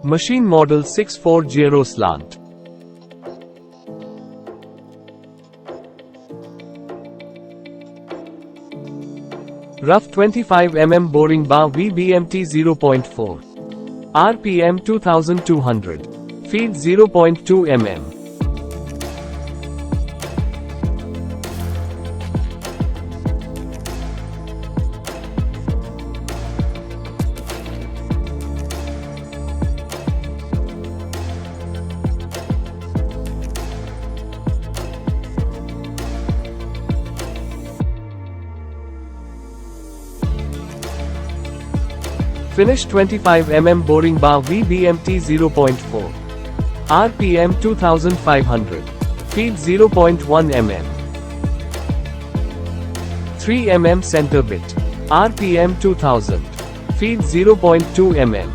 Machine model 640 slant. Rough 25 mm boring bar VBMT 0.4. RPM 2200. Feed 0.2 mm. Finish 25 mm boring bar VBMT 0.4. RPM 2500. Feed 0.1 mm. 3 mm center bit. RPM 2000. Feed 0.2 mm.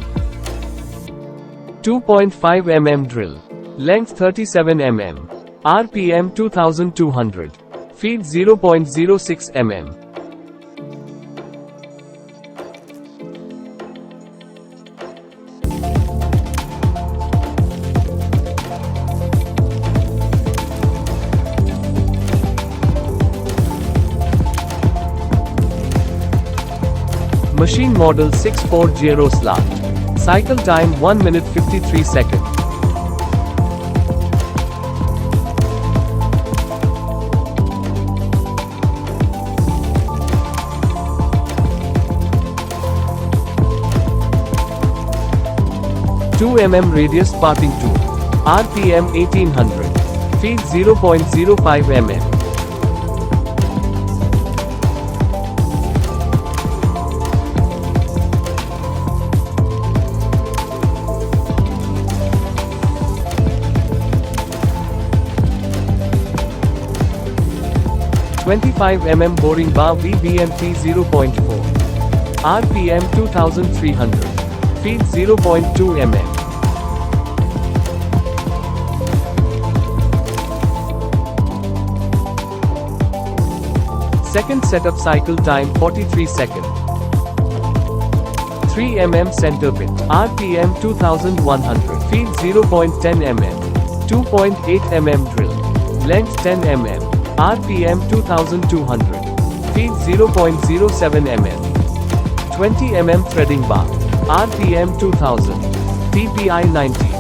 2.5 mm drill. Length 37 mm. RPM 2200. Feed 0.06 mm. Machine model 640 slant. Cycle time 1 minute 53 seconds. Two mm radius parting tool. RPM 1800. Feed 0.05 mm. .25 mm boring bar VBMT 0.4. RPM 2300. Feed 0.2 mm. Second setup cycle time 43 seconds. 3 mm center bit. RPM 2100. Feed 0.10 mm. 2.8 mm drill. Length 10 mm. RPM 2200. Feed 0.07 mm. 20 mm threading bar. RPM 2000. TPI 90.